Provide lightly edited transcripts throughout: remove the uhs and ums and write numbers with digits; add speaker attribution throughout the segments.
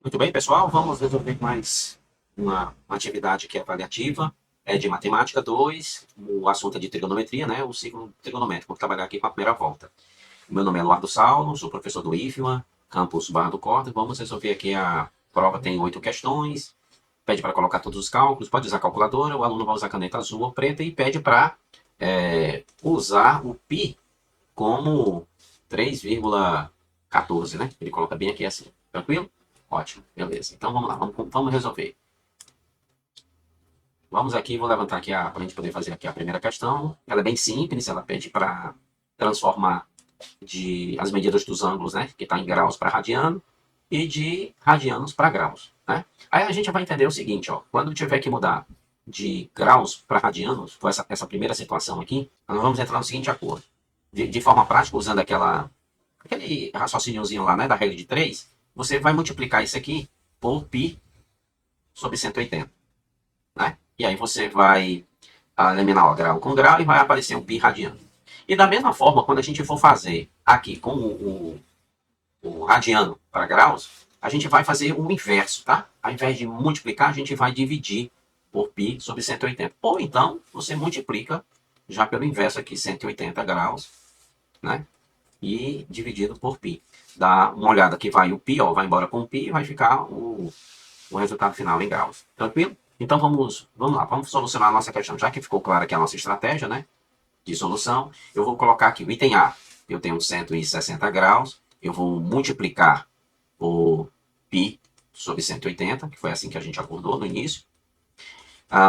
Speaker 1: Muito bem, pessoal, vamos resolver mais uma atividade que é avaliativa, é de matemática 2. O assunto é de trigonometria, né? O ciclo trigonométrico. Vou trabalhar aqui com a primeira volta. Meu nome é Eduardo Saulo, sou professor do IFMA, campus Barra do Corte. Vamos resolver aqui a prova, tem 8 questões, pede para colocar todos os cálculos, pode usar calculadora, o aluno vai usar caneta azul ou preta e pede para usar o π como 3,14, né? Ele coloca bem aqui assim. Tranquilo? Ótimo, beleza. Então vamos lá, vamos resolver. Vamos aqui, vou levantar aqui para a gente poder fazer aqui a primeira questão. Ela é bem simples, ela pede para transformar as medidas dos ângulos, né? Que está em graus para radiano e de radianos para graus, né? Aí a gente vai entender o seguinte, ó. Quando tiver que mudar de graus para radianos, for essa primeira situação aqui, nós vamos entrar no seguinte acordo. De forma prática, usando aquele raciocíniozinho lá, né, da regra de 3, você vai multiplicar isso aqui por π sobre 180, né? E aí você vai eliminar o grau com grau e vai aparecer um π radiano. E da mesma forma, quando a gente for fazer aqui com o radiano para graus, a gente vai fazer o inverso, tá? Ao invés de multiplicar, a gente vai dividir por π sobre 180. Ou então, você multiplica já pelo inverso aqui, 180 graus, né? E dividido por π. Dá uma olhada que vai o π, ó, vai embora com o π e vai ficar o resultado final em graus. Tranquilo? Então vamos lá, vamos solucionar a nossa questão. Já que ficou clara aqui a nossa estratégia, né, de solução, eu vou colocar aqui o item A. Eu tenho 160 graus, eu vou multiplicar por π sobre 180, que foi assim que a gente acordou no início.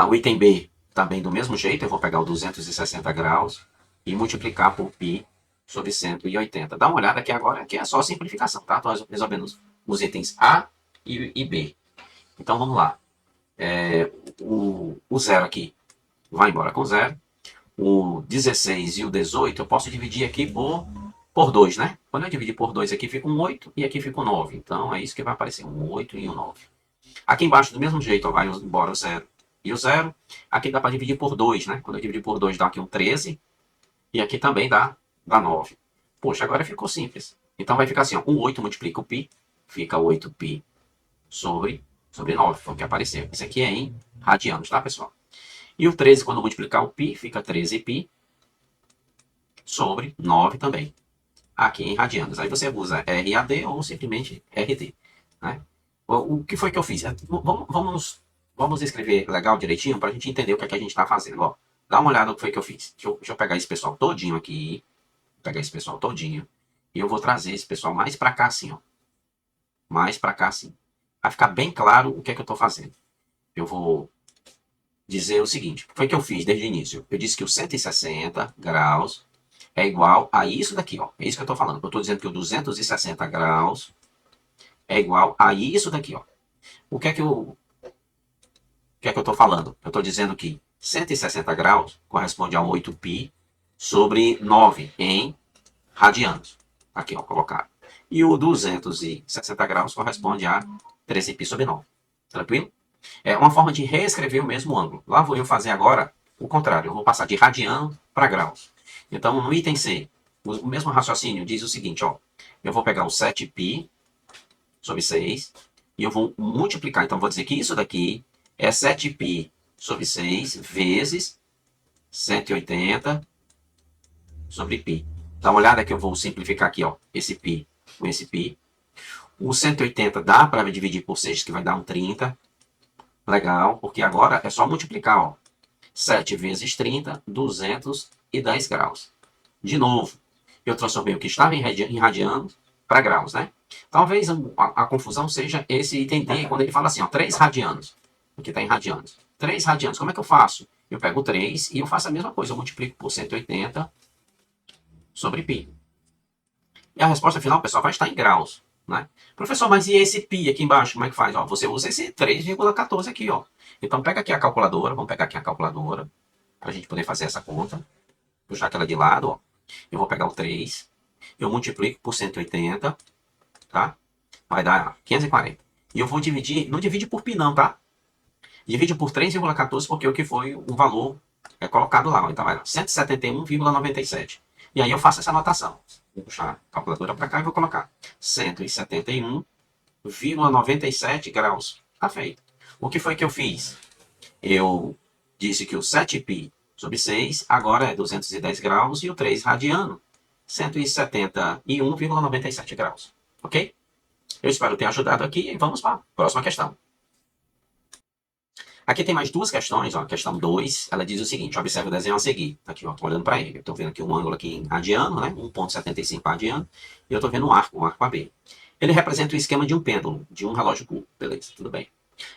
Speaker 1: O item B também do mesmo jeito, eu vou pegar o 260 graus e multiplicar por π sobre 180. Dá uma olhada aqui agora, que é só simplificação, tá? Estou resolvendo os itens A e B. Então vamos lá. O zero aqui vai embora com zero. O 16 e o 18 eu posso dividir aqui por 2, né? Quando eu dividir por 2 aqui fica um 8 e aqui fica um 9. Então é isso que vai aparecer, um 8 e um 9. Aqui embaixo do mesmo jeito ó, vai embora o zero e o zero. Aqui dá para dividir por 2, né? Quando eu dividir por 2 dá aqui um 13 e aqui também dá 9. Poxa, agora ficou simples. Então vai ficar assim, ó, um 8 multiplica o π, fica 8π sobre 9, foi o que apareceu. Isso aqui é em radianos, tá, pessoal? E o 13, quando multiplicar o π, fica 13π sobre 9 também. Aqui em radianos. Aí você usa RAD ou simplesmente RD. Né? O que foi que eu fiz? Vamos escrever legal direitinho para a gente entender o que, é que a gente está fazendo. Ó, dá uma olhada no que foi que eu fiz. Deixa eu pegar esse pessoal todinho aqui. Pegar esse pessoal todinho. E eu vou trazer esse pessoal mais para cá assim, ó. Mais para cá assim. Vai ficar bem claro o que é que eu estou fazendo. Eu vou dizer o seguinte. O que foi que eu fiz desde o início? Eu disse que o 160 graus é igual a isso daqui, ó. É isso que eu estou falando. Eu estou dizendo que o 260 graus é igual a isso daqui, ó. O que é que eu estou falando? Eu estou dizendo que 160 graus corresponde a 8π sobre 9 em radianos. Aqui, ó, colocar. E o 260 graus corresponde a 13π sobre 9. Tranquilo? É uma forma de reescrever o mesmo ângulo. Lá vou eu fazer agora o contrário. Eu vou passar de radiano para graus. Então, no item C, o mesmo raciocínio diz o seguinte, ó. Eu vou pegar o 7π sobre 6 e eu vou multiplicar. Então, vou dizer que isso daqui é 7π sobre 6 vezes 180 sobre π. Dá uma olhada que eu vou simplificar aqui, ó. Esse π com esse π. O 180 dá para dividir por 6, que vai dar um 30. Legal, porque agora é só multiplicar, ó. 7 vezes 30, 210 graus. De novo, eu transformei o que estava em radianos para graus, né? Talvez a confusão seja esse item D, quando ele fala assim, ó, 3 radianos. Aqui está em radianos. 3 radianos, como é que eu faço? Eu pego 3 e eu faço a mesma coisa, eu multiplico por 180 sobre π. E a resposta final, pessoal, vai estar em graus. Né? Professor, mas e esse π aqui embaixo, como é que faz? Ó, você usa esse 3,14 aqui, ó. Então pega aqui a calculadora, vamos pegar aqui a calculadora, para a gente poder fazer essa conta. Puxar aquela de lado, ó. Eu vou pegar o 3, eu multiplico por 180, tá? Vai dar 540. E eu vou dividir, não divide por π não, tá? Divide por 3,14 porque é o que foi o valor colocado lá. Ó. Então vai dar 171,97. E aí eu faço essa anotação. Vou puxar a calculadora para cá e vou colocar 171 1,97 graus. Tá feito. O que foi que eu fiz? Eu disse que o 7π sobre 6 agora é 210 graus e o 3 radiano, 171,97 graus. Ok? Eu espero ter ajudado aqui e vamos para a próxima questão. Aqui tem mais duas questões, ó. Questão 2, ela diz o seguinte, observe o desenho a seguir. Aqui, ó, tô olhando para ele. Eu tô vendo aqui um ângulo aqui em radiano, né? 1,75 radiano. E eu tô vendo um arco AB. Ele representa o esquema de um pêndulo, de um relógio curvo. Beleza, tudo bem.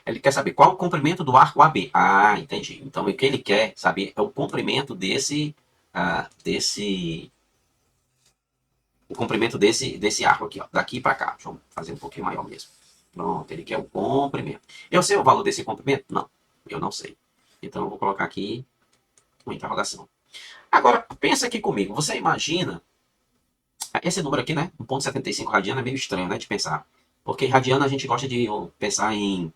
Speaker 1: Ele quer saber qual o comprimento do arco AB. Ah, entendi. Então, o que ele quer saber é o comprimento o comprimento desse arco aqui, ó. Daqui para cá. Deixa eu fazer um pouquinho maior mesmo. Pronto, ele quer o comprimento. Eu sei o valor desse comprimento? Não, eu não sei. Então, eu vou colocar aqui uma interrogação. Agora, pensa aqui comigo. Você imagina... Esse número aqui, né? 1,75 radiano é meio estranho, né? De pensar. Porque radiano a gente gosta de pensar em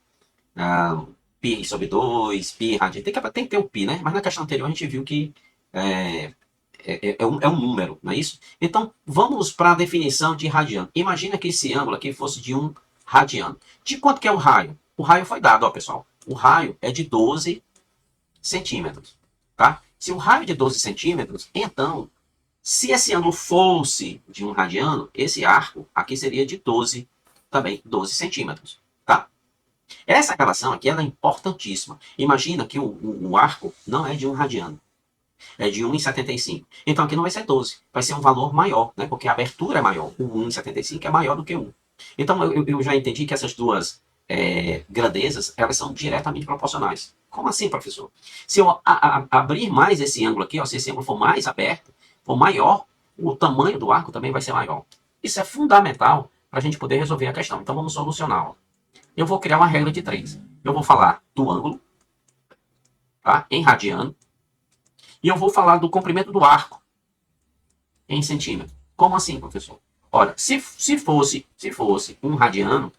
Speaker 1: π sobre 2, π radiano. Tem que ter o π, né? Mas na questão anterior a gente viu que é, é um número, não é isso? Então, vamos para a definição de radiano. Imagina que esse ângulo aqui fosse de 1 radiano. De quanto que é o raio? O raio foi dado, ó, pessoal. O raio é de 12 centímetros, tá? Se o raio é de 12 centímetros, então, se esse ângulo fosse de 1 radiano, esse arco aqui seria de 12, também 12 centímetros, tá? Essa relação aqui ela é importantíssima. Imagina que o arco não é de 1 radiano, é de 1,75. Então aqui não vai ser 12, vai ser um valor maior, né? Porque a abertura é maior. O 1,75 é maior do que 1. Então eu já entendi que essas duas grandezas, elas são diretamente proporcionais. Como assim, professor? Se eu abrir mais esse ângulo aqui, ó, se esse ângulo for mais aberto, for maior, o tamanho do arco também vai ser maior. Isso é fundamental para a gente poder resolver a questão. Então vamos solucioná-la. Eu vou criar uma regra de 3. Eu vou falar do ângulo, tá? Em radiano. E eu vou falar do comprimento do arco em centímetro. Como assim, professor? Olha, se fosse 1 radiano,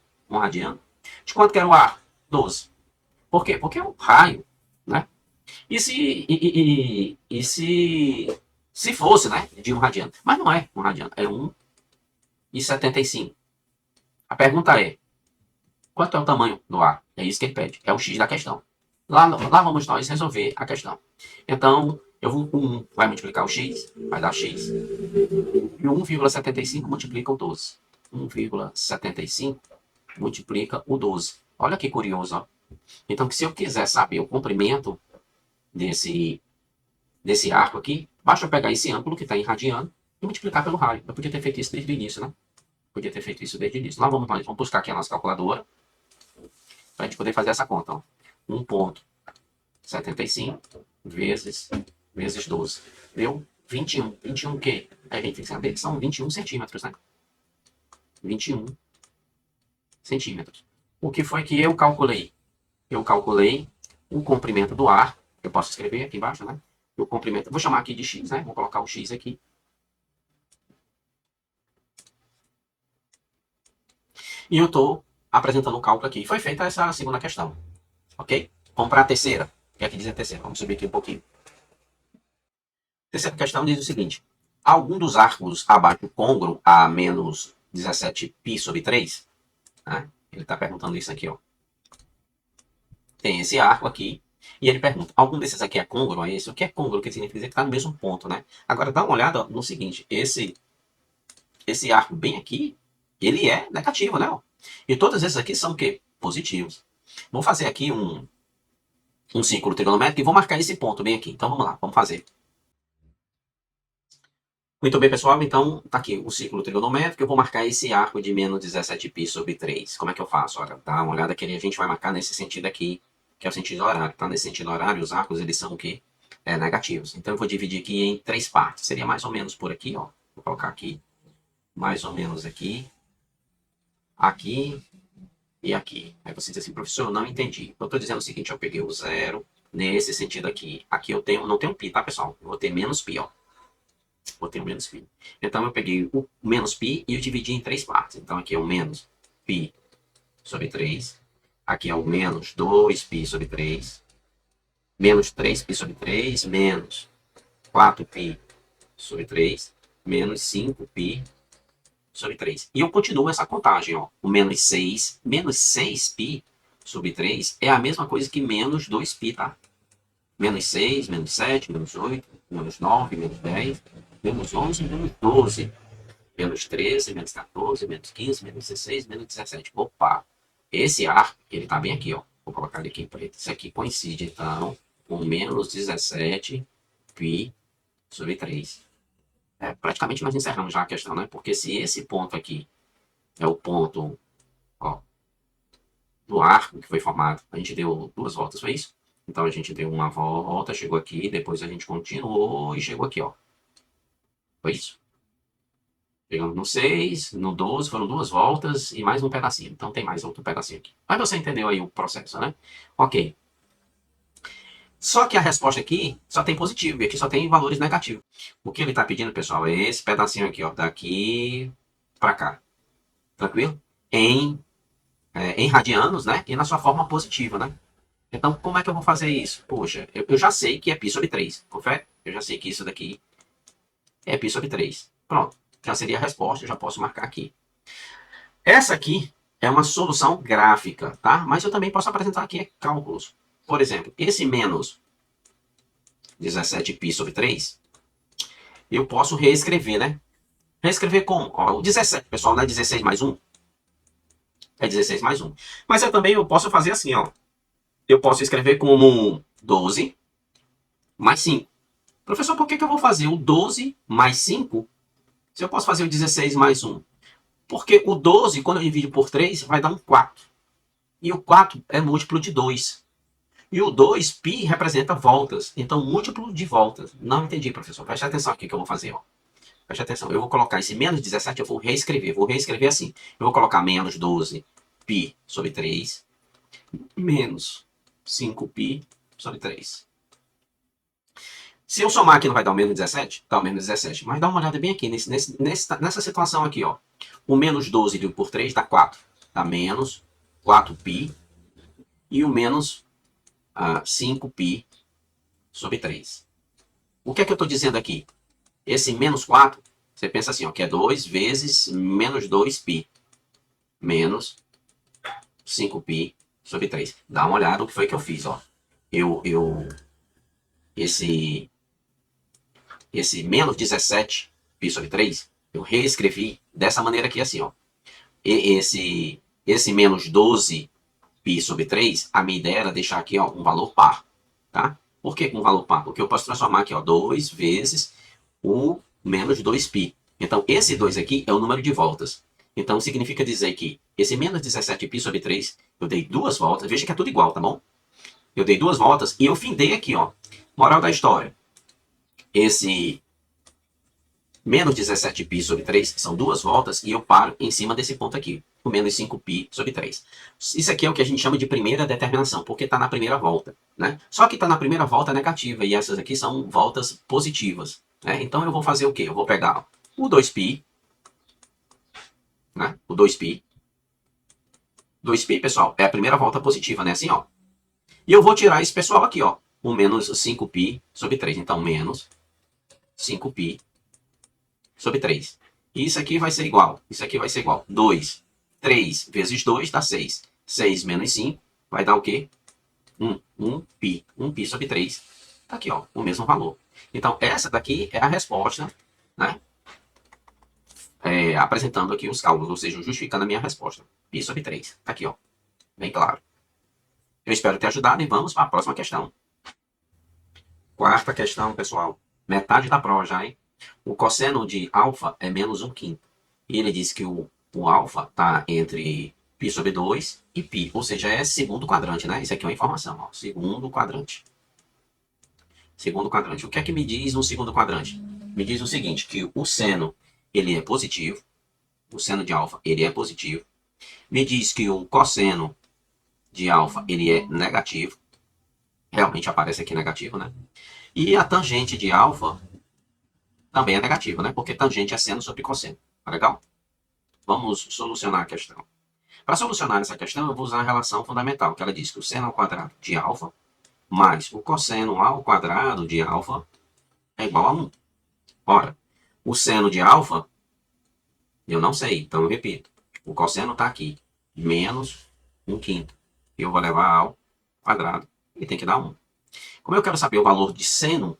Speaker 1: de quanto que era o arco? 12. Por quê? Porque é um raio, né? E se fosse, né, de 1 radiano? Mas não é 1 radiano, é 1,75. A pergunta é, quanto é o tamanho do arco? É isso que ele pede, é o x da questão. Lá vamos nós resolver a questão. Então, eu vou com 1 vai multiplicar o x, vai dar x. E 1,75 multiplica o 12. 1,75 multiplica o 12. Olha que curioso, ó. Então, se eu quiser saber o comprimento desse arco aqui, basta eu pegar esse ângulo que está em radiano e multiplicar pelo raio. Eu podia ter feito isso desde o início, né? Podia ter feito isso desde o início. Lá vamos buscar aqui a nossa calculadora para a gente poder fazer essa conta. Ó. 1,75 vezes 12. Deu 21. 21 o quê? A gente tem que saber que são 21 centímetros, né? 21 centímetros. O que foi que eu calculei? Eu calculei o comprimento do ar. Eu posso escrever aqui embaixo, né? O comprimento. Vou chamar aqui de x, né? Vou colocar o x aqui. E eu estou apresentando o cálculo aqui. Foi feita essa segunda questão. Ok? Vamos para a terceira. O que é que diz a terceira? Vamos subir aqui um pouquinho. A terceira questão diz o seguinte. Algum dos arcos abaixo côngruo a menos 17π sobre 3? Né? Ele está perguntando isso aqui, ó. Tem esse arco aqui. E ele pergunta, algum desses aqui é côngruo a esse? O que é côngruo? Que significa que está no mesmo ponto, né? Agora, dá uma olhada no seguinte. Esse arco bem aqui, ele é negativo, né? E todos esses aqui são o quê? Positivos. Vou fazer aqui um círculo trigonométrico e vou marcar esse ponto bem aqui. Então, vamos lá. Vamos fazer. Muito bem, pessoal. Então, tá aqui o círculo trigonométrico. Eu vou marcar esse arco de menos 17π sobre 3. Como é que eu faço? Olha, dá uma olhada que a gente vai marcar nesse sentido aqui, que é o sentido horário, tá? Nesse sentido horário, os arcos, eles são o quê? Negativos. Então, eu vou dividir aqui em 3 partes. Seria mais ou menos por aqui, ó. Vou colocar aqui, mais ou menos aqui, aqui e aqui. Aí você diz assim, professor, eu não entendi. Eu estou dizendo o seguinte, eu peguei o zero nesse sentido aqui. Aqui eu não tenho π, tá, pessoal? Eu vou ter menos π, ó. Vou ter o menos π. Então, eu peguei o menos π e eu dividi em 3 partes. Então, aqui é o menos π sobre 3. Aqui é o menos 2π sobre 3. Menos 3π sobre 3. Menos 4π sobre 3. Menos 5π sobre 3. E eu continuo essa contagem, ó. O menos 6π sobre 3 é a mesma coisa que menos 2π, tá? Menos 6, menos 7, menos 8, menos 9, menos 10, menos 11, menos 12, menos 13, menos 14, menos 15, menos 16, menos 17. Opa! Esse ar, ele tá bem aqui, ó. Vou colocar ele aqui em preto. Isso aqui coincide, então, com menos 17π sobre 3. Praticamente nós encerramos já a questão, né? Porque se esse ponto aqui é o ponto, ó, do arco que foi formado, a gente deu 2 voltas, foi isso? Então a gente deu uma volta, chegou aqui, depois a gente continuou e chegou aqui, ó. Foi isso. Chegamos no 6, no 12, foram 2 voltas e mais um pedacinho. Então tem mais outro pedacinho aqui. Mas você entendeu aí o processo, né? Ok. Só que a resposta aqui só tem positivo e aqui só tem valores negativos. O que ele está pedindo, pessoal, é esse pedacinho aqui, ó, daqui para cá. Tranquilo? Em radianos, né? E na sua forma positiva, né? Então, como é que eu vou fazer isso? Poxa, eu já sei que é π sobre 3. Confere? Eu já sei que isso daqui é π sobre 3. Pronto. Já seria a resposta, eu já posso marcar aqui. Essa aqui é uma solução gráfica, tá? Mas eu também posso apresentar aqui cálculos. Por exemplo, esse menos 17π sobre 3, eu posso reescrever, né? Reescrever como? Ó, o 17, pessoal, não é 16 mais 1? É 16 mais 1. Mas eu posso fazer assim, ó. Eu posso escrever como 12 mais 5. Professor, por que eu vou fazer o 12 mais 5 se eu posso fazer o 16 mais 1? Porque o 12, quando eu divido por 3, vai dar um 4. E o 4 é múltiplo de 2. E o 2π representa voltas. Então, múltiplo de voltas. Não entendi, professor. Preste atenção aqui que eu vou fazer, ó. Preste atenção. Eu vou colocar esse menos 17, eu vou reescrever. Vou reescrever assim. Eu vou colocar menos 12π sobre 3 menos 5π sobre 3. Se eu somar aqui, não vai dar o menos 17? Dá o menos 17. Mas dá uma olhada bem aqui, nessa situação aqui, ó. O menos 12 dividido por 3 dá 4. Dá menos 4π. E o menos 5π sobre 3. O que é que eu estou dizendo aqui? Esse menos 4, você pensa assim, ó, que é 2 vezes menos 2π. Menos 5π sobre 3. Dá uma olhada no que foi que eu fiz, ó. Esse menos 17π sobre 3, eu reescrevi dessa maneira aqui, assim, ó. Esse menos 12π sobre 3, a minha ideia era deixar aqui, ó, um valor par, tá? Por que com um valor par? Porque eu posso transformar aqui, ó, 2 vezes o menos 2π. Então, esse 2 aqui é o número de voltas. Então, significa dizer que esse menos 17π sobre 3, eu dei 2 voltas. Veja que é tudo igual, tá bom? Eu dei 2 voltas e eu findei aqui, ó. Moral da história. Esse menos 17π sobre 3 são 2 voltas e eu paro em cima desse ponto aqui, o menos 5π sobre 3. Isso aqui é o que a gente chama de primeira determinação, porque está na primeira volta, né? Só que está na primeira volta negativa e essas aqui são voltas positivas, né? Então eu vou fazer o quê? Eu vou pegar o 2π, né? O 2π. 2π, pessoal, é a primeira volta positiva, né? Assim, ó. E eu vou tirar esse pessoal aqui, ó. O menos 5π sobre 3. Então, menos 5π sobre 3. E isso aqui vai ser igual. Isso aqui vai ser igual. 2. 3 vezes 2 dá 6. 6 menos 5 vai dar o quê? 1. 1π. 1π sobre 3. Tá aqui, ó. O mesmo valor. Então, essa daqui é a resposta, né? Apresentando aqui os cálculos, ou seja, justificando a minha resposta. Π sobre 3. Tá aqui, ó. Bem claro. Eu espero ter ajudado e vamos para a próxima questão. Quarta questão, pessoal. Metade da prova já, hein? O cosseno de alfa é menos 1/5. E ele diz que o alfa está entre π sobre 2 e π. Ou seja, é segundo quadrante, né? Isso aqui é uma informação, ó. Segundo quadrante. Segundo quadrante. O que é que me diz no segundo quadrante? Me diz o seguinte, que o seno, ele é positivo. O seno de alfa, ele é positivo. Me diz que o cosseno de alfa, ele é negativo. Realmente aparece aqui negativo, né? E a tangente de alfa também é negativa, né? Porque tangente é seno sobre cosseno. Tá legal? Vamos solucionar a questão. Para solucionar essa questão, eu vou usar a relação fundamental, que ela diz que o seno ao quadrado de alfa mais o cosseno ao quadrado de alfa é igual a 1. Ora, o seno de alfa Eu não sei, então eu repito. O cosseno está aqui, menos 1/5. Eu vou levar ao quadrado e tem que dar 1. Como eu quero saber o valor de seno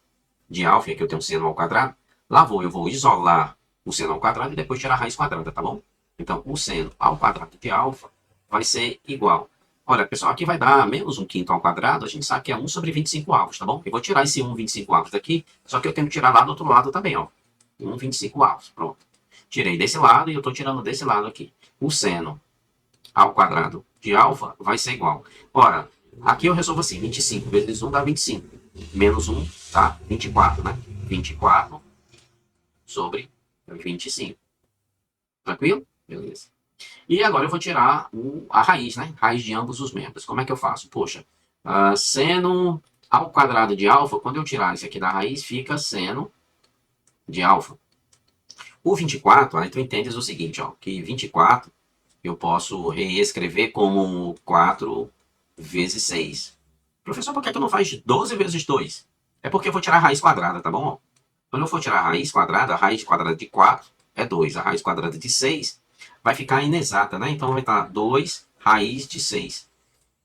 Speaker 1: de alfa, que eu tenho seno ao quadrado, lá eu vou isolar o seno ao quadrado e depois tirar a raiz quadrada, tá bom? Então, o seno ao quadrado de alfa vai ser igual. Olha, pessoal, aqui vai dar menos 1/5 ao quadrado, a gente sabe que é 1 sobre 25 avos, tá bom? Eu vou tirar esse 1/25 avos daqui, só que eu tenho que tirar lá do outro lado também, ó. 1/25 avos, pronto. Tirei desse lado e eu estou tirando desse lado aqui. O seno ao quadrado de alfa vai ser igual. Ora, aqui eu resolvo assim, 25 vezes 1 dá 25. Menos 1 dá 24, né? 24 sobre 25. Tranquilo? Beleza. E agora eu vou tirar a raiz, né? Raiz de ambos os membros. Como é que eu faço? Poxa, seno ao quadrado de alfa, quando eu tirar isso aqui da raiz, fica seno de alfa. O 24, aí tu entendes o seguinte, ó, que 24 eu posso reescrever como 4 vezes 6. Professor, por que tu não faz 12 vezes 2? É porque eu vou tirar a raiz quadrada, tá bom? Quando eu for tirar a raiz quadrada de 4 é 2. A raiz quadrada de 6 vai ficar inexata, né? Então vai estar 2 raiz de 6.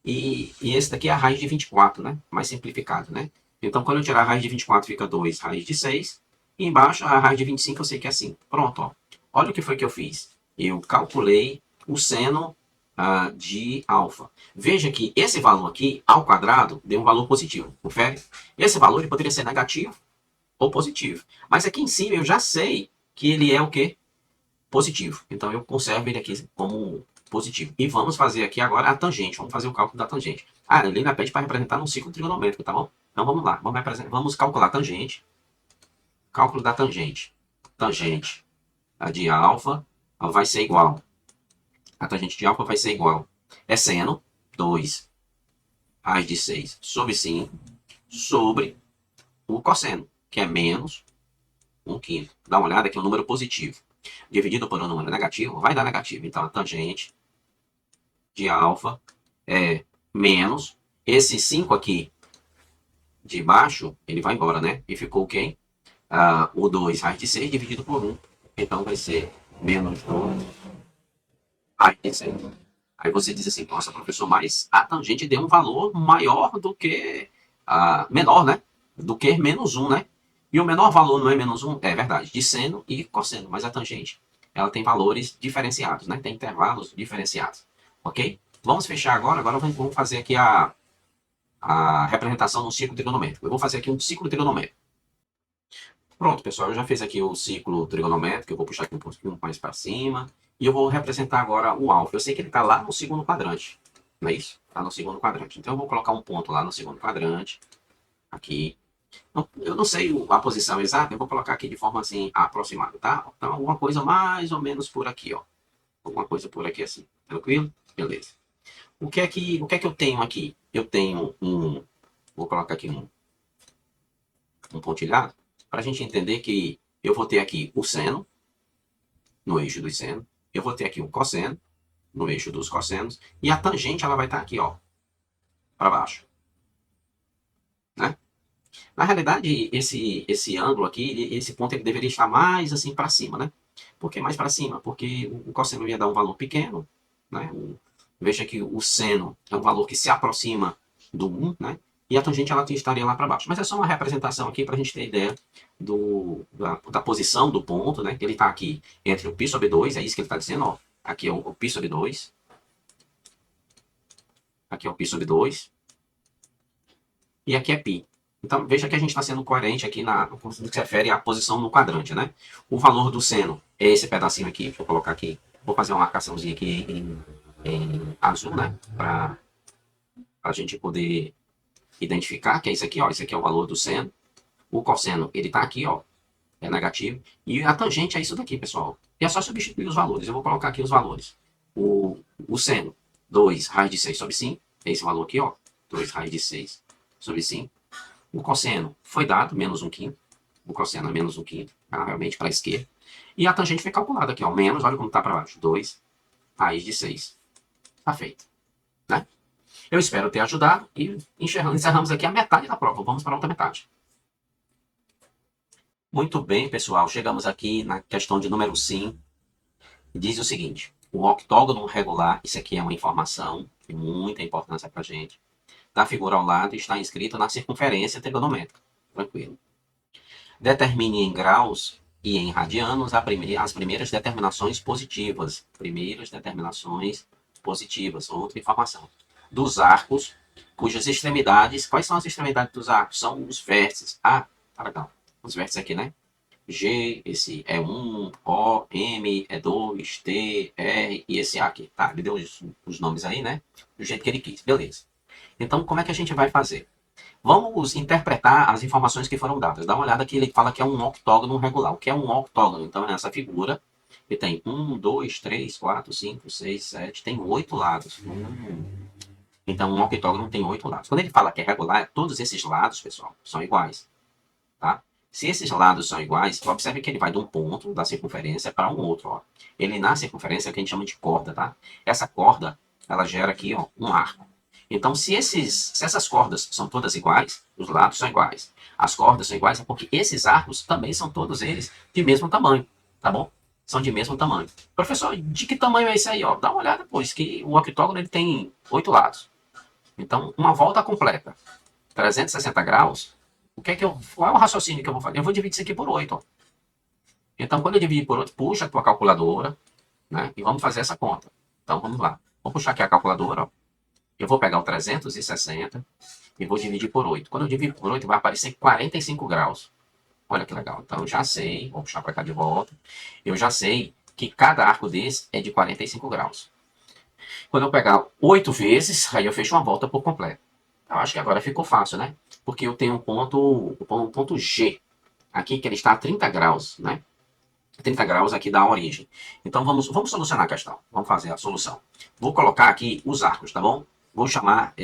Speaker 1: E esse daqui é a raiz de 24, né? Mais simplificado, né? Então, quando eu tirar a raiz de 24, fica 2 raiz de 6. E embaixo, a raiz de 25, eu sei que é 5. Pronto, ó. Olha o que foi que eu fiz. Eu calculei o seno de alfa. Veja que esse valor aqui, ao quadrado, deu um valor positivo. Confere? Esse valor ele poderia ser negativo ou positivo. Mas aqui em cima eu já sei que ele é o quê? Positivo. Então eu conservo ele aqui como positivo. E vamos fazer aqui agora a tangente. Vamos fazer o cálculo da tangente. Ele ainda pede para representar num ciclo trigonométrico, tá bom? Então vamos lá. Vamos calcular a tangente. Cálculo da tangente. Tangente de alfa vai ser igual. A tangente de alfa vai ser igual. É seno 2 raiz de 6 sobre 5 sobre o cosseno, que é menos 1/5. Dá uma olhada aqui, um número positivo dividido por um número negativo, vai dar negativo. Então, a tangente de alfa é menos esse 5 aqui de baixo, ele vai embora, né? E ficou quem? O 2 raiz de 6 dividido por 1. Então, vai ser menos 2 raiz de 6. Aí você diz assim, nossa, professor, mas a tangente deu um valor maior do que... menor, né? Do que menos 1, né? E o menor valor não é menos 1? É verdade, de seno e cosseno. Mas a tangente, ela tem valores diferenciados, né? Tem intervalos diferenciados. Ok? Vamos fechar agora. Agora vamos fazer aqui a representação no ciclo trigonométrico. Eu vou fazer aqui um ciclo trigonométrico. Pronto, pessoal, eu já fiz aqui o ciclo trigonométrico. Eu vou puxar aqui um pouquinho mais para cima. E eu vou representar agora o alfa. Eu sei que ele está lá no segundo quadrante. Não é isso? Está no segundo quadrante. Então eu vou colocar um ponto lá no segundo quadrante. Aqui. Eu não sei a posição exata, eu vou colocar aqui de forma assim aproximada, tá? Então alguma coisa mais ou menos por aqui, ó. Alguma coisa por aqui assim. Tranquilo? Beleza. O que é que eu tenho aqui? Eu tenho vou colocar aqui um pontilhado, para a gente entender que eu vou ter aqui o seno, no eixo dos senos, eu vou ter aqui o cosseno, no eixo dos cossenos, e a tangente ela vai estar aqui, ó, para baixo, né? Na realidade, esse ângulo aqui, esse ponto ele deveria estar mais assim para cima, né? Por que mais para cima? Porque o cosseno ia dar um valor pequeno, né? Veja que o seno é um valor que se aproxima do 1, né? E a tangente ela estaria lá para baixo. Mas é só uma representação aqui para a gente ter ideia da posição do ponto, né? Ele está aqui entre o π sobre 2, é isso que ele está dizendo, ó. Aqui é o π sobre 2. Aqui é o π sobre 2. E aqui é π. Então, veja que a gente está sendo coerente aqui no que se refere à posição no quadrante, né? O valor do seno é esse pedacinho aqui, deixa eu colocar aqui. Vou fazer uma marcaçãozinha aqui em azul, né? Para a gente poder identificar que é isso aqui, ó. Esse aqui é o valor do seno. O cosseno, ele está aqui, ó. É negativo. E a tangente é isso daqui, pessoal. E é só substituir os valores. Eu vou colocar aqui os valores. O seno, 2 raiz de 6 sobre 5. É esse valor aqui, ó. 2 raiz de 6 sobre 5. O cosseno foi dado, menos 1/5. O cosseno é menos 1/5, realmente para a esquerda. E a tangente foi calculada aqui, ó. Menos, olha como está para baixo. 2 raiz de 6. Está feito. Né? Eu espero ter ajudado e encerramos aqui a metade da prova. Vamos para a outra metade. Muito bem, pessoal. Chegamos aqui na questão de número 5. diz o seguinte: o octógono regular, isso aqui é uma informação de muita importância para a gente. Da figura ao lado está inscrito na circunferência trigonométrica. Tranquilo. Determine em graus e em radianos as primeiras determinações positivas. Primeiras determinações positivas. Outra informação. Dos arcos, cujas extremidades. Quais são as extremidades dos arcos? São os vértices. Ah, tá legal. Os vértices aqui, né? G, esse é 1, O, M, é 2, T, R e esse A aqui. Tá, ele deu os nomes aí, né? Do jeito que ele quis. Beleza. Então, como é que a gente vai fazer? Vamos interpretar as informações que foram dadas. Dá uma olhada que ele fala que é um octógono regular. O que é um octógono? Então, é essa figura que tem 1, 2, 3, 4, 5, 6, 7, tem 8 lados. Então, um octógono tem 8 lados. Quando ele fala que é regular, todos esses lados, pessoal, são iguais. Tá? Se esses lados são iguais, observe que ele vai de um ponto da circunferência para um outro. Ó. Ele na circunferência é o que a gente chama de corda. Tá? Essa corda, ela gera aqui ó, um arco. Então, se essas cordas são todas iguais, os lados são iguais, as cordas são iguais, é porque esses arcos também são todos eles de mesmo tamanho, tá bom? São de mesmo tamanho. Professor, de que tamanho é esse aí? Ó? Dá uma olhada depois, que o octógono ele tem 8 lados. Então, uma volta completa, 360 graus, qual é o raciocínio que eu vou fazer? Eu vou dividir isso aqui por 8. Ó. Então, quando eu dividir por 8, puxa a tua calculadora, né? E vamos fazer essa conta. Então, vamos lá. Vou puxar aqui a calculadora, ó. Eu vou pegar o 360 e vou dividir por 8. Quando eu dividir por 8, vai aparecer 45 graus. Olha que legal. Então, eu já sei, vou puxar para cá de volta, eu já sei que cada arco desse é de 45 graus. Quando eu pegar 8 vezes, aí eu fecho uma volta por completo. Eu acho que agora ficou fácil, né? Porque eu tenho um ponto G, aqui que ele está a 30 graus, né? 30 graus aqui da origem. Então, vamos solucionar a questão. Vamos fazer a solução. Vou colocar aqui os arcos, tá bom? Vou chamar...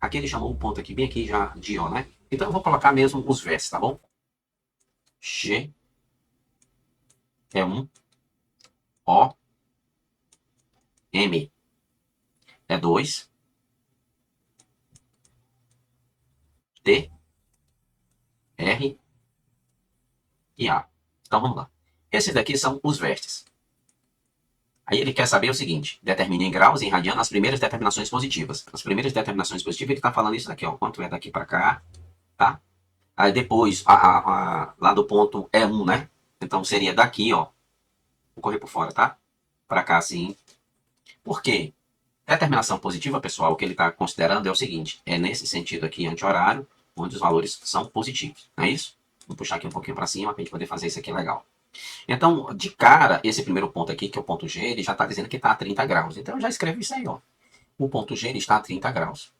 Speaker 1: Aqui ele chamou o ponto aqui, bem aqui já de O, né? Então eu vou colocar mesmo os vértices, tá bom? G é 1, O, M é 2, T, R e A. Então vamos lá. Esses daqui são os vértices. Aí ele quer saber o seguinte: determine em graus e em radiano as primeiras determinações positivas. As primeiras determinações positivas, ele está falando isso daqui, ó. Quanto é daqui para cá, tá? Aí depois, lá do ponto é 1, né? Então seria daqui, ó. Vou correr por fora, tá? Para cá, assim. Por quê? Determinação positiva, pessoal, o que ele está considerando é o seguinte: é nesse sentido aqui anti-horário, onde os valores são positivos. Não é isso? Vou puxar aqui um pouquinho para cima para a gente poder fazer isso aqui legal. Então, de cara, esse primeiro ponto aqui, que é o ponto G, ele já está dizendo que está a 30 graus. Então, eu já escrevo isso aí, ó. O ponto G ele está a 30 graus.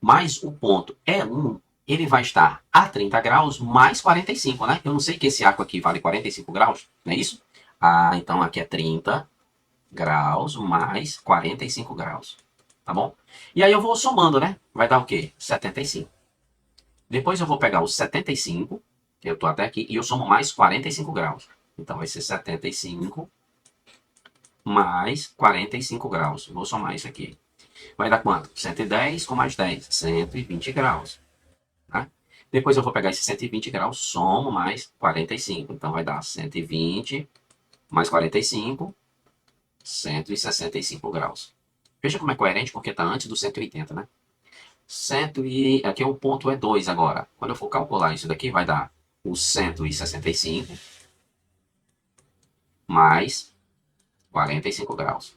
Speaker 1: Mas o ponto E1, ele vai estar a 30 graus mais 45, né? Eu não sei que esse arco aqui vale 45 graus, não é isso? Ah, então aqui é 30 graus mais 45 graus, tá bom? E aí eu vou somando, né? Vai dar o quê? 75. Depois eu vou pegar os 75, que eu tô até aqui, e eu somo mais 45 graus. Então vai ser 75 mais 45 graus. Vou somar isso aqui. Vai dar quanto? 110 com mais 10, 120 graus. Tá? Depois eu vou pegar esses 120 graus, somo mais 45. Então vai dar 120 mais 45, 165 graus. Veja como é coerente, porque está antes do 180, né? Aqui o ponto é 2 agora. Quando eu for calcular isso daqui, vai dar o 165 mais 45 graus.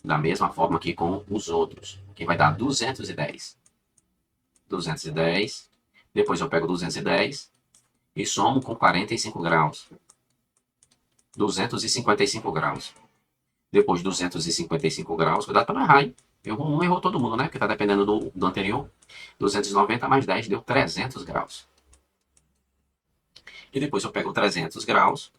Speaker 1: Da mesma forma que com os outros, que vai dar 210. 210. Depois eu pego 210 e somo com 45 graus. 255 graus. Depois 255 graus, cuidado para não errar, hein? Não errou todo mundo, né? Porque está dependendo do anterior. 290 mais 10 deu 300 graus. E depois eu pego 300 graus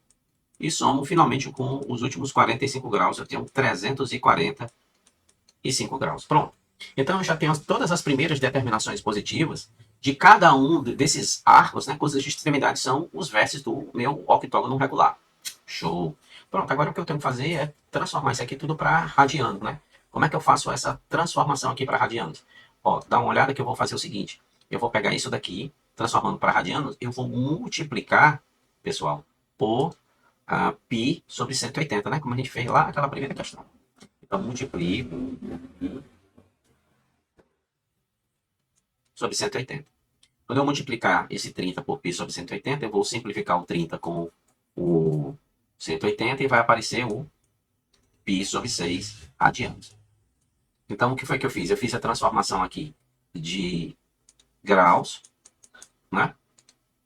Speaker 1: e somo finalmente com os últimos 45 graus. Eu tenho 345 graus. Pronto. Então eu já tenho todas as primeiras determinações positivas de cada um desses arcos, né? Cujas extremidades são os vértices do meu octógono regular. Show. Pronto, agora o que eu tenho que fazer é transformar isso aqui tudo para radiano, né? Como é que eu faço essa transformação aqui para radianos? Ó, dá uma olhada que eu vou fazer o seguinte. Eu vou pegar isso daqui, transformando para radianos, eu vou multiplicar, pessoal, por π sobre 180, né? Como a gente fez lá naquela primeira questão. Então, multiplico sobre 180. Quando eu multiplicar esse 30 por π sobre 180, eu vou simplificar o 30 com o 180 e vai aparecer o π sobre 6 radianos. Então, o que foi que eu fiz? Eu fiz a transformação aqui de graus, né?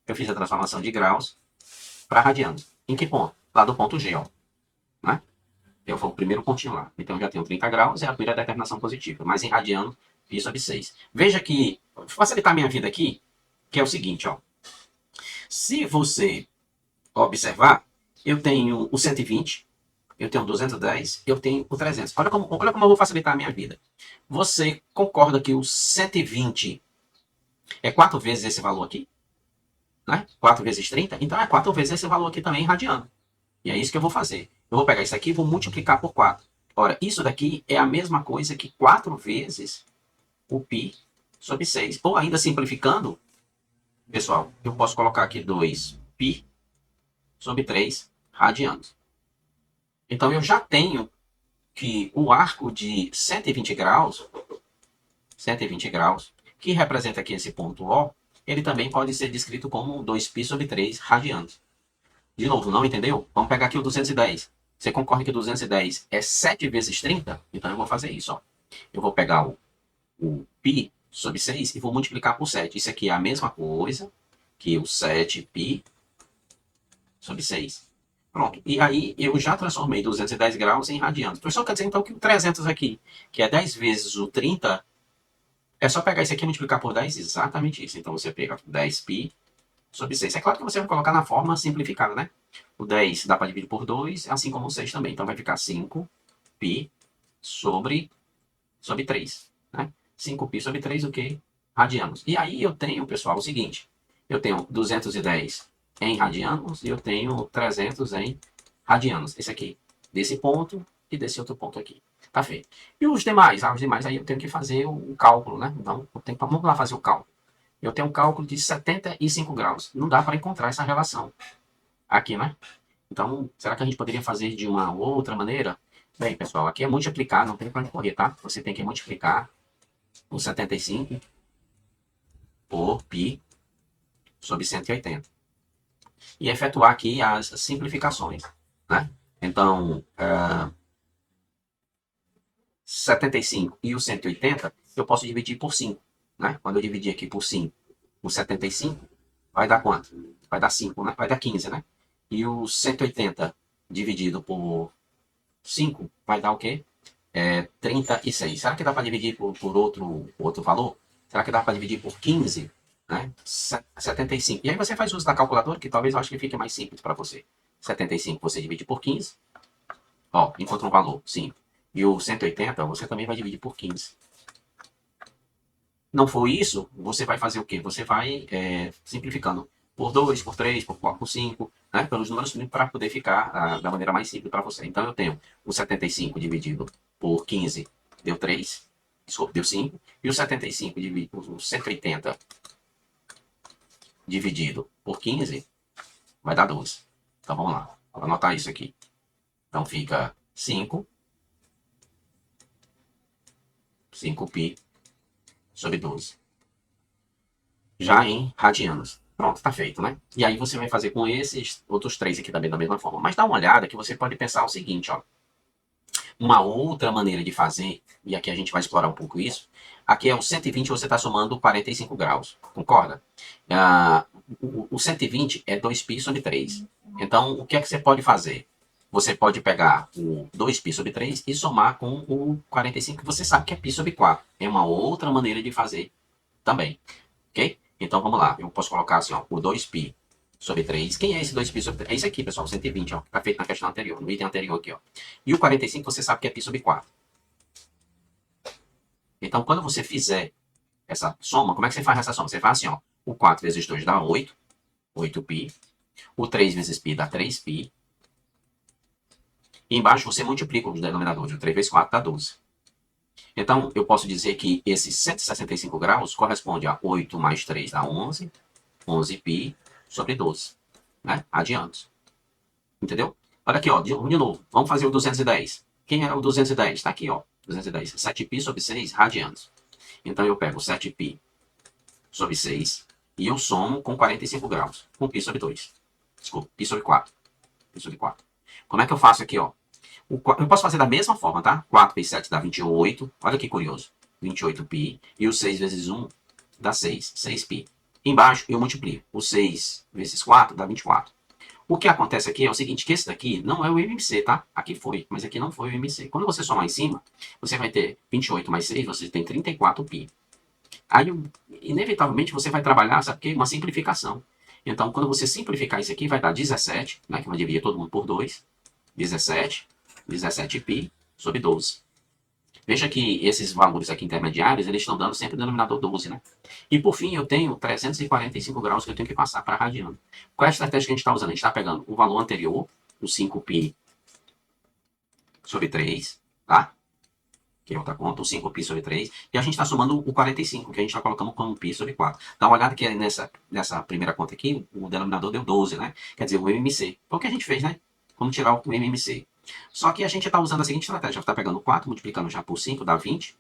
Speaker 1: Eu fiz a transformação de graus para radianos. Em que ponto? Lá do ponto G, ó. Né? Eu vou o primeiro pontinho lá. Então, eu já tenho 30 graus, é a primeira determinação positiva. Mas em radianos, π sobre 6. Veja que, vou facilitar a minha vida aqui, que é o seguinte, ó. Se você observar, eu tenho o 120, eu tenho o 210, eu tenho o 300. Olha como eu vou facilitar a minha vida. Você concorda que o 120 é 4 vezes esse valor aqui? Né? 4 vezes 30? Então é 4 vezes esse valor aqui também radiano. E é isso que eu vou fazer. Eu vou pegar isso aqui e vou multiplicar por 4. Ora, isso daqui é a mesma coisa que 4 vezes o π sobre 6. Ou ainda simplificando, pessoal, eu posso colocar aqui 2π sobre 3 radianos. Então eu já tenho que o arco de 120 graus, que representa aqui esse ponto O, ele também pode ser descrito como 2π sobre 3 radianos. De novo, não entendeu? Vamos pegar aqui o 210. Você concorda que 210 é 7 vezes 30? Então eu vou fazer isso, ó. Eu vou pegar o π sobre 6 e vou multiplicar por 7. Isso aqui é a mesma coisa que o 7π sobre 6. Pronto. E aí eu já transformei 210 graus em radianos. Professor, quer dizer então que o 300 aqui, que é 10 vezes o 30, é só pegar isso aqui e multiplicar por 10? Exatamente isso. Então você pega 10π sobre 6. É claro que você vai colocar na forma simplificada, né? O 10 dá para dividir por 2, assim como o 6 também. Então vai ficar 5π sobre 3. Né? 5π sobre 3, o quê? Radianos. E aí eu tenho, pessoal, o seguinte. Eu tenho 210 em radianos e eu tenho 300 em radianos. Esse aqui, desse ponto e desse outro ponto aqui. Tá feito. E os demais? Os demais aí eu tenho que fazer o cálculo, né? Então, vamos lá fazer o cálculo. Eu tenho um cálculo de 75 graus. Não dá para encontrar essa relação aqui, né? Então, será que a gente poderia fazer de uma outra maneira? Bem, pessoal, aqui é multiplicar, não tem para onde correr, tá? Você tem que multiplicar o 75 por π sobre 180. E efetuar aqui as simplificações, né? Então, 75 e o 180, eu posso dividir por 5, né? Quando eu dividir aqui por 5, o 75 vai dar quanto? Vai dar 5, né? Vai dar 15, né? E o 180 dividido por 5 vai dar o quê? 36. Será que dá para dividir por outro valor? Será que dá para dividir por 15? Né? 75. E aí você faz uso da calculadora, que talvez eu acho que fique mais simples para você. 75 você divide por 15. Ó, encontra um valor, 5. E o 180 você também vai dividir por 15. Não for isso, você vai fazer o quê? Você vai simplificando por 2, por 3, por 4, por 5, né? Pelos números para poder ficar da maneira mais simples para você. Então eu tenho o 75 dividido por 15 deu 3, desculpa, deu 5. E o 75 dividido por 180 dividido por 15 vai dar 12. Então vamos lá, vou anotar isso aqui. Então fica 5π sobre 12. Já em radianos. Pronto, tá feito, né? E aí você vai fazer com esses outros 3 aqui também da mesma forma. Mas dá uma olhada que você pode pensar o seguinte, ó. Uma outra maneira de fazer, e aqui a gente vai explorar um pouco isso, aqui é o 120 você está somando 45 graus, concorda? O 120 é 2π sobre 3. Então, o que é que você pode fazer? Você pode pegar o 2π sobre 3 e somar com o 45, que você sabe que é π sobre 4. É uma outra maneira de fazer também, ok? Então, vamos lá. Eu posso colocar assim, ó, o 2π sobre 3. Quem é esse 2π sobre 3? É esse aqui, pessoal, 120, ó, que está feito na questão anterior, no item anterior aqui, ó. E o 45 você sabe que é π sobre 4. Então, quando você fizer essa soma, como é que você faz essa soma? Você faz assim, ó, o 4 vezes 2 dá 8, 8π. O 3 vezes π dá 3π. E embaixo você multiplica os denominadores. O 3 vezes 4 dá 12. Então, eu posso dizer que esses 165 graus corresponde a 8 mais 3 dá 11. 11π sobre 12. Né? Adiante. Entendeu? Olha aqui, ó, de novo. Vamos fazer o 210. Quem é o 210? Tá aqui, ó. 210. 7π sobre 6 radianos. Então eu pego 7π sobre 6 e eu somo com 45 graus. Com π sobre 2. Desculpa, π sobre 4. Π sobre 4. Como é que eu faço aqui, ó? Eu posso fazer da mesma forma, tá? 4 vezes 7 dá 28. Olha que curioso. 28π. E o 6 vezes 1 dá 6. 6π. Embaixo eu multiplico. O 6 vezes 4 dá 24. O que acontece aqui é o seguinte, que esse daqui não é o MMC, tá? Aqui foi, mas aqui não foi o MMC. Quando você somar em cima, você vai ter 28 mais 6, você tem 34π. Aí, inevitavelmente, você vai trabalhar, sabe o quê? Uma simplificação. Então, quando você simplificar isso aqui, vai dar 17, né? Que vai dividir todo mundo por 2. 17, 17π sobre 12. Veja que esses valores aqui intermediários, eles estão dando sempre o denominador 12, né? E por fim, eu tenho 345 graus que eu tenho que passar para radiano. Qual é a estratégia que a gente está usando? A gente está pegando o valor anterior, o 5π sobre 3, tá? Que é outra conta, o 5π sobre 3, e a gente está somando o 45, que a gente está colocando como π sobre 4. Dá uma olhada que nessa primeira conta aqui, o denominador deu 12, né? Quer dizer, o MMC. Foi o que a gente fez, né? Vamos tirar o MMC. Só que a gente está usando a seguinte estratégia. Está pegando 4, multiplicando já por 5, dá 20.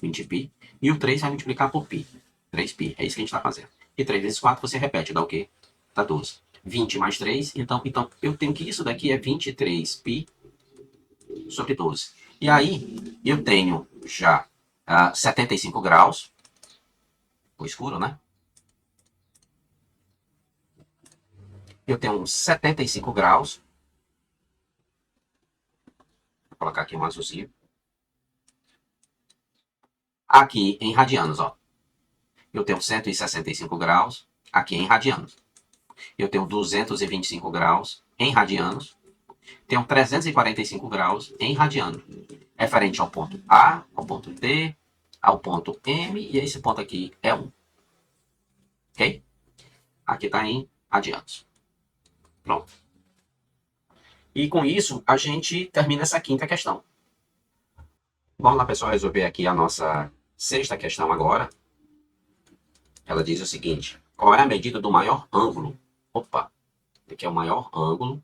Speaker 1: 20π. E o 3 vai multiplicar por π. 3π. É isso que a gente está fazendo. E 3 vezes 4 você repete, dá o quê? Dá 12. 20 mais 3, então eu tenho que isso daqui é 23π sobre 12. E aí eu tenho já 75 graus. Ficou escuro, né? Eu tenho 75 graus. Vou colocar aqui um azulzinho. Aqui em radianos, ó. Eu tenho 165 graus aqui em radianos. Eu tenho 225 graus em radianos. Tenho 345 graus em radianos. Referente ao ponto A, ao ponto D, ao ponto M, e esse ponto aqui é 1. Ok? Aqui está em radianos. Pronto. E com isso, a gente termina essa quinta questão. Vamos lá, pessoal, resolver aqui a nossa sexta questão agora. Ela diz o seguinte: qual é a medida do maior ângulo? Opa, aqui é o maior ângulo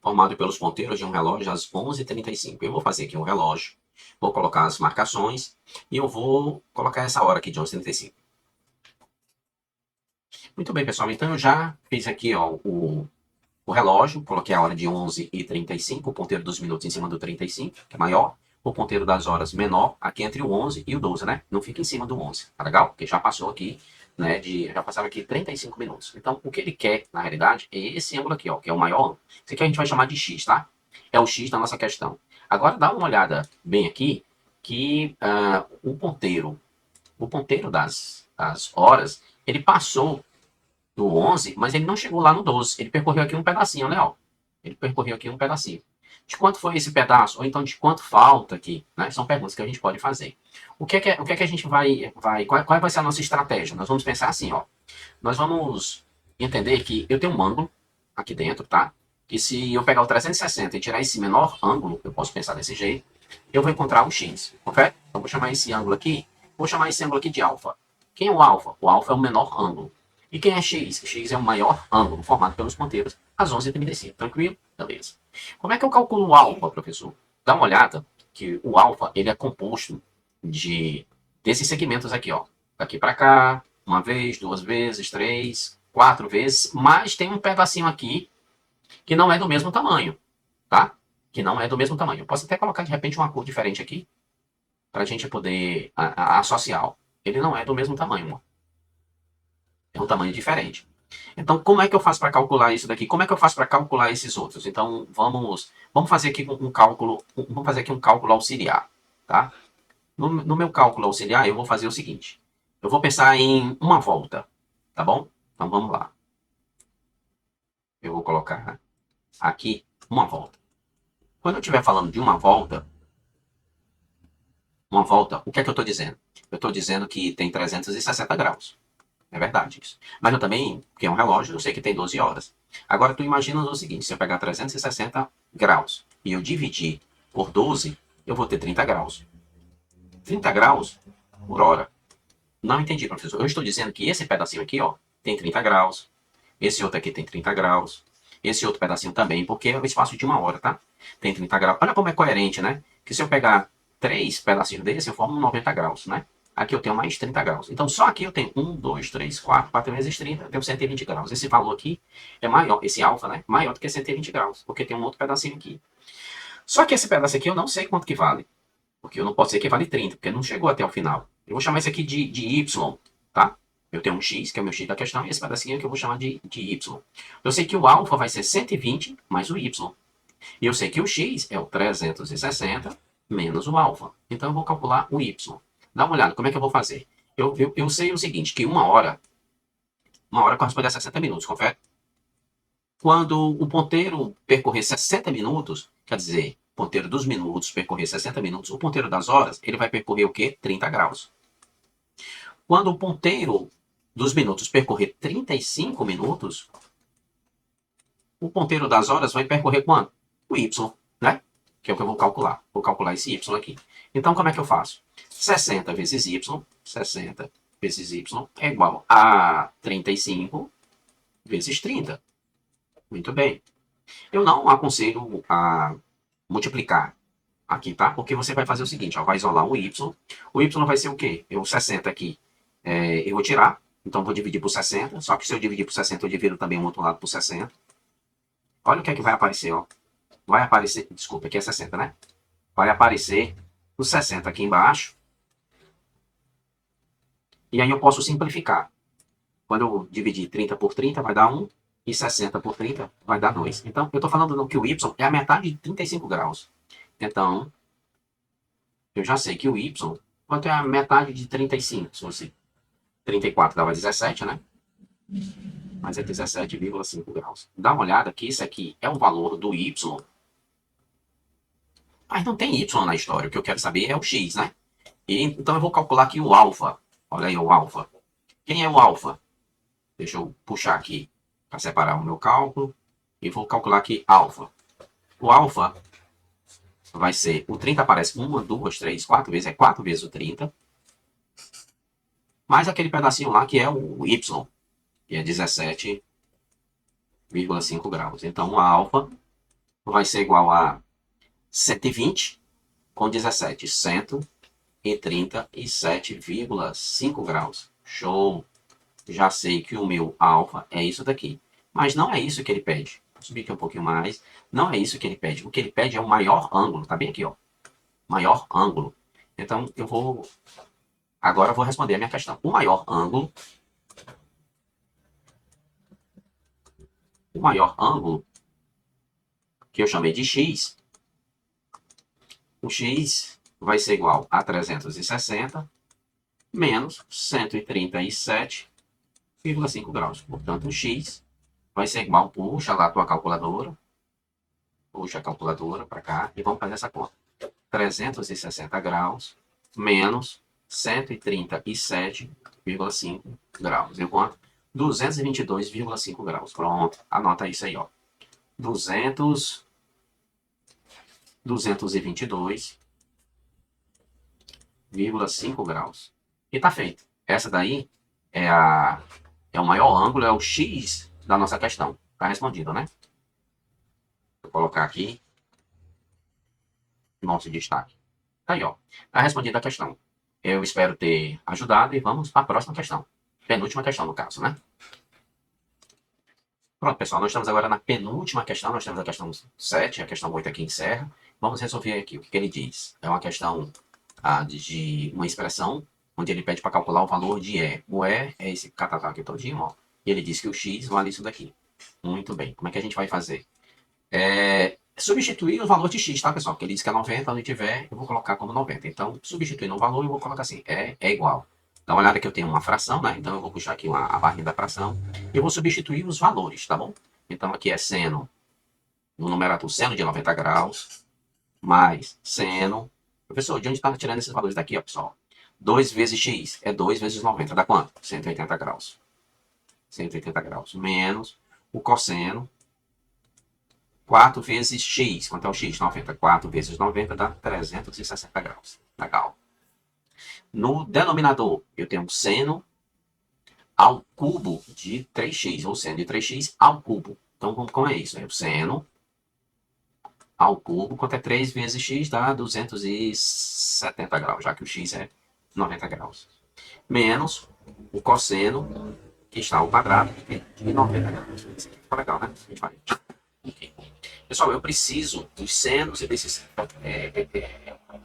Speaker 1: formado pelos ponteiros de um relógio às 11h35. Eu vou fazer aqui um relógio, vou colocar as marcações e eu vou colocar essa hora aqui de 11h35. Muito bem, pessoal, então eu já fiz aqui ó, o relógio, coloquei a hora de 11h35, o ponteiro dos minutos em cima do 35, que é maior, o ponteiro das horas menor, aqui entre o 11 e o 12, né? Não fica em cima do 11, tá legal? Porque já passou aqui, né, já passaram aqui 35 minutos. Então, o que ele quer, na realidade, é esse ângulo aqui, ó, que é o maior ângulo. Esse aqui a gente vai chamar de X, tá? É o X da nossa questão. Agora, dá uma olhada bem aqui, que o ponteiro das horas, ele passou do 11, mas ele não chegou lá no 12. Ele percorreu aqui um pedacinho, né? Ó. Ele percorreu aqui um pedacinho. De quanto foi esse pedaço? Ou então de quanto falta aqui? Né? São perguntas que a gente pode fazer. O que é que a gente qual vai ser a nossa estratégia? Nós vamos pensar assim, ó. Nós vamos entender que eu tenho um ângulo aqui dentro, tá? E se eu pegar o 360 e tirar esse menor ângulo, eu posso pensar desse jeito, eu vou encontrar o x, correto? Então vou chamar esse ângulo aqui, vou chamar esse ângulo aqui de alfa. Quem é o alfa? O alfa é o menor ângulo. E quem é x? X é o maior ângulo formado pelos ponteiros às 11h35. Tranquilo? Beleza. Como é que eu calculo o alfa, professor? Dá uma olhada que o alfa ele é composto desses segmentos aqui, ó. Daqui para cá, uma vez, duas vezes, três, quatro vezes, mas tem um pedacinho aqui que não é do mesmo tamanho, tá? Que não é do mesmo tamanho. Eu posso até colocar de repente uma cor diferente aqui para a gente poder associar. Ó. Ele não é do mesmo tamanho, ó. É um tamanho diferente. Então, como é que eu faço para calcular isso daqui? Como é que eu faço para calcular esses outros? Então, vamos fazer aqui um cálculo, vamos fazer aqui um cálculo auxiliar, tá? No meu cálculo auxiliar, eu vou fazer o seguinte. Eu vou pensar em uma volta, tá bom? Então, vamos lá. Eu vou colocar aqui uma volta. Quando eu estiver falando de uma volta, o que é que eu estou dizendo? Eu estou dizendo que tem 360 graus. É verdade isso. Mas eu também, porque é um relógio, eu sei que tem 12 horas. Agora, tu imagina o seguinte, se eu pegar 360 graus e eu dividir por 12, eu vou ter 30 graus. 30 graus por hora. Não entendi, professor. Eu estou dizendo que esse pedacinho aqui, ó, tem 30 graus. Esse outro aqui tem 30 graus. esse outro pedacinho também, porque é o espaço de 1 hora, tá? Tem 30 graus. Olha como é coerente, né? Que se eu pegar 3 pedacinhos desse, eu formo 90 graus, né? Aqui eu tenho mais 30 graus. Então, só aqui eu tenho 1, 2, 3, 4, 4 vezes 30, eu tenho 120 graus. Esse valor aqui é maior, esse alfa, né? Maior do que 120 graus, porque tem um outro pedacinho aqui. Só que esse pedaço aqui eu não sei quanto que vale. Porque eu não posso dizer que vale 30, porque não chegou até o final. Eu vou chamar isso aqui de Y, tá? Eu tenho um X, que é o meu X da questão, e esse pedacinho aqui eu vou chamar de Y. Eu sei que o alfa vai ser 120 mais o Y. E eu sei que o X é o 360 menos o alfa. Então eu vou calcular o Y. Dá uma olhada, como é que eu vou fazer? Eu sei o seguinte, que uma hora corresponde a 60 minutos, confere? Quando o ponteiro percorrer 60 minutos, quer dizer, o ponteiro dos minutos percorrer 60 minutos, o ponteiro das horas, ele vai percorrer o quê? 30 graus. Quando o ponteiro dos minutos percorrer 35 minutos, o ponteiro das horas vai percorrer quanto? O Y, né? Que é o que eu vou calcular. Vou calcular esse Y aqui. Então, como é que eu faço? 60 vezes Y, 60 vezes Y é igual a 35 vezes 30. Muito bem. Eu não aconselho a multiplicar aqui, tá? Porque você vai fazer o seguinte, ó, vai isolar o Y. O Y vai ser o quê? Eu 60 aqui, eu vou tirar, então vou dividir por 60, só que se eu dividir por 60, eu divido também o outro lado por 60. Olha o que é que vai aparecer, ó. Vai aparecer, desculpa, aqui é 60, né? Vai aparecer o 60 aqui embaixo. E aí eu posso simplificar. Quando eu dividir 30 por 30, vai dar 1. E 60 por 30 vai dar 2. Então, eu estou falando que o Y é a metade de 35 graus. Então, eu já sei que o Y, quanto é a metade de 35? Se fosse 34 dava 17, né? Mas é 17,5 graus. Dá uma olhada que isso aqui é o valor do Y. Mas não tem Y na história. O que eu quero saber é o X, né? Então eu vou calcular aqui o alfa. Olha aí o alfa. Quem é o alfa? Deixa eu puxar aqui para separar o meu cálculo. E vou calcular aqui alfa. O alfa vai ser, o 30 aparece 1, 2, 3, 4 vezes, é 4 vezes o 30. Mais aquele pedacinho lá que é o Y, que é 17,5 graus. Então, o alfa vai ser igual a 120 com 17, 137,5 graus. Show! Já sei que o meu alfa é isso daqui. Mas não é isso que ele pede. Vou subir aqui um pouquinho mais. Não é isso que ele pede. O que ele pede é o maior ângulo. Tá bem aqui, ó. Maior ângulo. Então, agora eu vou responder a minha questão. O maior ângulo, que eu chamei de X, o X vai ser igual a 360 menos 137,5 graus. Portanto, o X vai ser igual, puxa lá a tua calculadora, puxa a calculadora para cá e vamos fazer essa conta. 360 graus menos 137,5 graus. Eu conto 222,5 graus. Pronto, anota isso aí, ó. 222,5 graus. E tá feito. Essa daí é o maior ângulo, é o X da nossa questão. Tá respondido, né? Vou colocar aqui nosso destaque. Tá aí, ó. Tá respondida a questão. Eu espero ter ajudado e vamos para a próxima questão. Penúltima questão, no caso, né? Pronto, pessoal, nós estamos agora na penúltima questão. Nós temos a questão 7, a questão 8 aqui encerra. Vamos resolver aqui o que ele diz. É uma questão de uma expressão onde ele pede para calcular o valor de E. O E é esse catatá aqui todinho, ó. E ele diz que o X vale isso daqui. Muito bem. Como é que a gente vai fazer? Substituir o valor de X, tá, pessoal? Porque ele diz que é 90, onde tiver, eu vou colocar como 90. Então, substituindo o valor, eu vou colocar assim, é igual. Dá uma olhada que eu tenho uma fração, né? Então, eu vou puxar aqui a barrinha da fração. E eu vou substituir os valores, tá bom? Então, aqui é seno, no numerador, seno de 90 graus, mais seno. Professor, de onde está tirando esses valores daqui, ó, pessoal? 2 vezes X é 2 vezes 90. Dá quanto? 180 graus. 180 graus. Menos o cosseno. 4 vezes X. Quanto é o X? 90. 4 vezes 90 dá 360 graus. Legal. No denominador, eu tenho seno ao cubo de 3x, ou seno de 3x ao cubo. Então, como é isso? É o seno ao cubo, quanto é 3 vezes x dá 270 graus, já que o x é 90 graus. Menos o cosseno, que está ao quadrado, de 90 graus. Isso aqui ficou legal, né? A gente vai. Okay. Pessoal, eu preciso dos senos e desses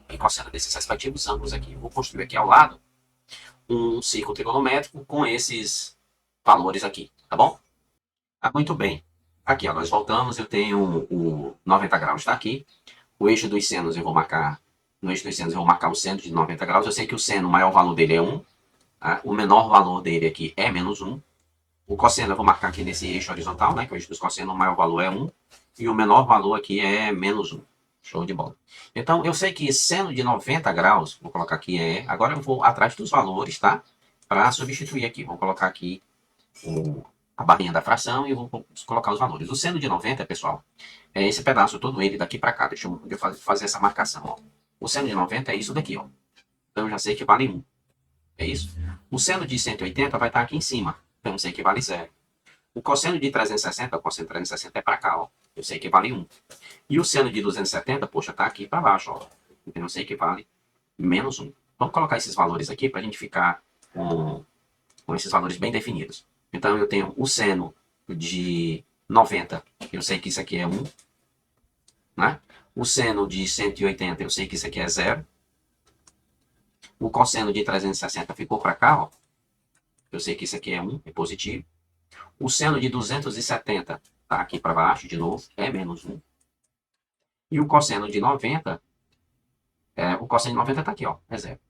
Speaker 1: e cosseno desses respectivos ângulos aqui. Eu vou construir aqui ao lado um círculo trigonométrico com esses valores aqui, tá bom? Ah, muito bem. Aqui, ó, nós voltamos, eu tenho o 90 graus está aqui. O eixo dos senos eu vou marcar, no eixo dos senos eu vou marcar o seno de 90 graus. Eu sei que o seno, o maior valor dele é 1, tá? O menor valor dele aqui é menos 1. O cosseno eu vou marcar aqui nesse eixo horizontal, né? Que o eixo dos cossenos, o maior valor é 1. E o menor valor aqui é menos 1. Show de bola. Então, eu sei que seno de 90 graus, vou colocar aqui agora eu vou atrás dos valores, tá? Para substituir aqui. Vou colocar aqui a barrinha da fração e vou colocar os valores. O seno de 90, pessoal, é esse pedaço todo ele daqui para cá. Deixa eu fazer essa marcação, ó. O seno de 90 é isso daqui, ó. Então, eu já sei que vale 1. É isso? O seno de 180 vai estar aqui em cima. Então, eu sei que vale 0. O cosseno de 360, o cosseno de 360 é para cá, ó. Eu sei que vale 1. E o seno de 270, poxa, tá aqui para baixo, ó. Então, eu sei que vale menos 1. Vamos colocar esses valores aqui para a gente ficar com esses valores bem definidos. Então, eu tenho o seno de 90, eu sei que isso aqui é 1. Né? O seno de 180, eu sei que isso aqui é 0. O cosseno de 360 ficou para cá, ó. Eu sei que isso aqui é 1, é positivo. O seno de 270 está aqui para baixo, de novo, é menos 1. E o cosseno de 90, o cosseno de 90 está aqui, ó, é 0.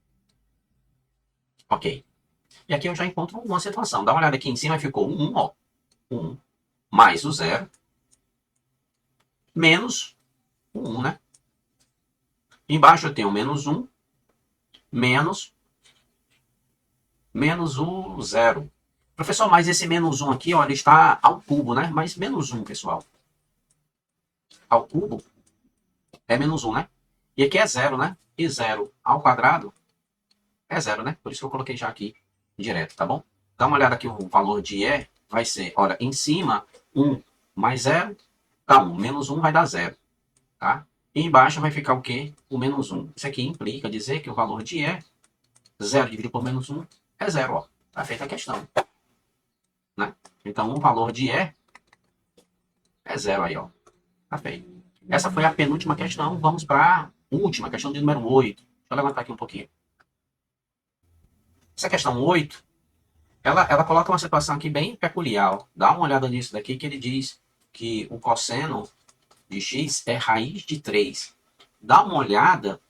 Speaker 1: Ok. E aqui eu já encontro uma situação. Dá uma olhada aqui em cima, ficou 1, ó. 1 mais o 0, menos o 1, né? Embaixo eu tenho menos 1, menos o 0. Professor, mas esse menos 1 aqui, ó, ele está ao cubo, né? Mas menos 1, pessoal. Ao cubo é menos 1, né? E aqui é 0, né? E 0 ao quadrado é 0, né? Por isso que eu coloquei já aqui direto, tá bom? Dá uma olhada aqui, o valor de E vai ser, olha, em cima, 1 mais 0 dá 1. Menos 1 vai dar 0, tá? E embaixo vai ficar o quê? O menos 1. Isso aqui implica dizer que o valor de E, 0 dividido por menos 1, é 0, ó. Tá feita a questão. Né? Então, o valor de E é 0 aí, ó. Tá feito. Essa foi a penúltima questão. Vamos para a última, questão de número 8. Deixa eu levantar aqui um pouquinho. Essa questão 8, ela coloca uma situação aqui bem peculiar. Ó. Dá uma olhada nisso daqui, que ele diz que o cosseno de x é raiz de 3. Dá uma olhada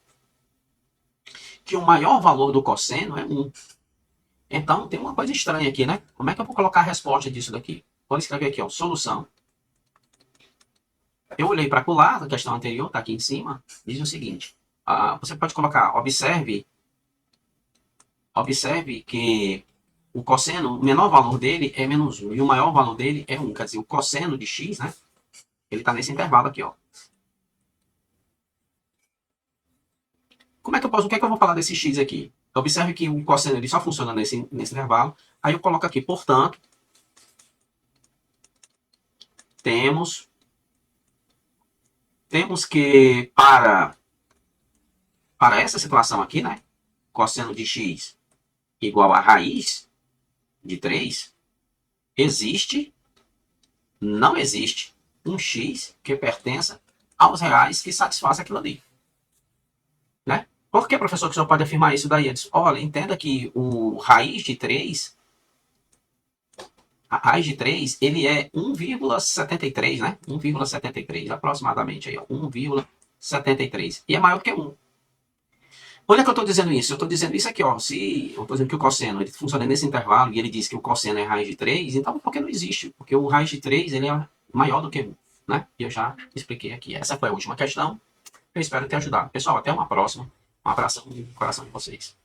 Speaker 1: que o maior valor do cosseno é 1. Então, tem uma coisa estranha aqui, né? Como é que eu vou colocar a resposta disso daqui? Vou escrever aqui, ó, solução. Eu olhei para colar, a questão anterior, está aqui em cima, diz o seguinte. Você pode colocar, observe que o cosseno, o menor valor dele é menos 1 e o maior valor dele é 1. Quer dizer, o cosseno de x, né? Ele está nesse intervalo aqui, ó. Como é que eu posso, o que é que eu vou falar desse x aqui? Observe que o cosseno ele só funciona nesse intervalo. Aí eu coloco aqui, portanto, temos que, para essa situação aqui, né? Cosseno de x igual a raiz de 3, não existe um x que pertença aos reais que satisfaça aquilo ali. Né? Por que, professor, que o senhor pode afirmar isso daí? Olha, entenda que o raiz de 3, a raiz de 3, ele é 1,73, né? 1,73 aproximadamente aí, ó, 1,73. E é maior do que 1. Onde é que eu estou dizendo isso? Eu estou dizendo isso aqui, ó. Se eu estou dizendo que o cosseno ele funciona nesse intervalo e ele diz que o cosseno é raiz de 3, então por que não existe? Porque o raiz de 3 ele é maior do que 1, né? E eu já expliquei aqui. Essa foi a última questão. Eu espero ter ajudado. Pessoal, até uma próxima. Um abração no coração de vocês.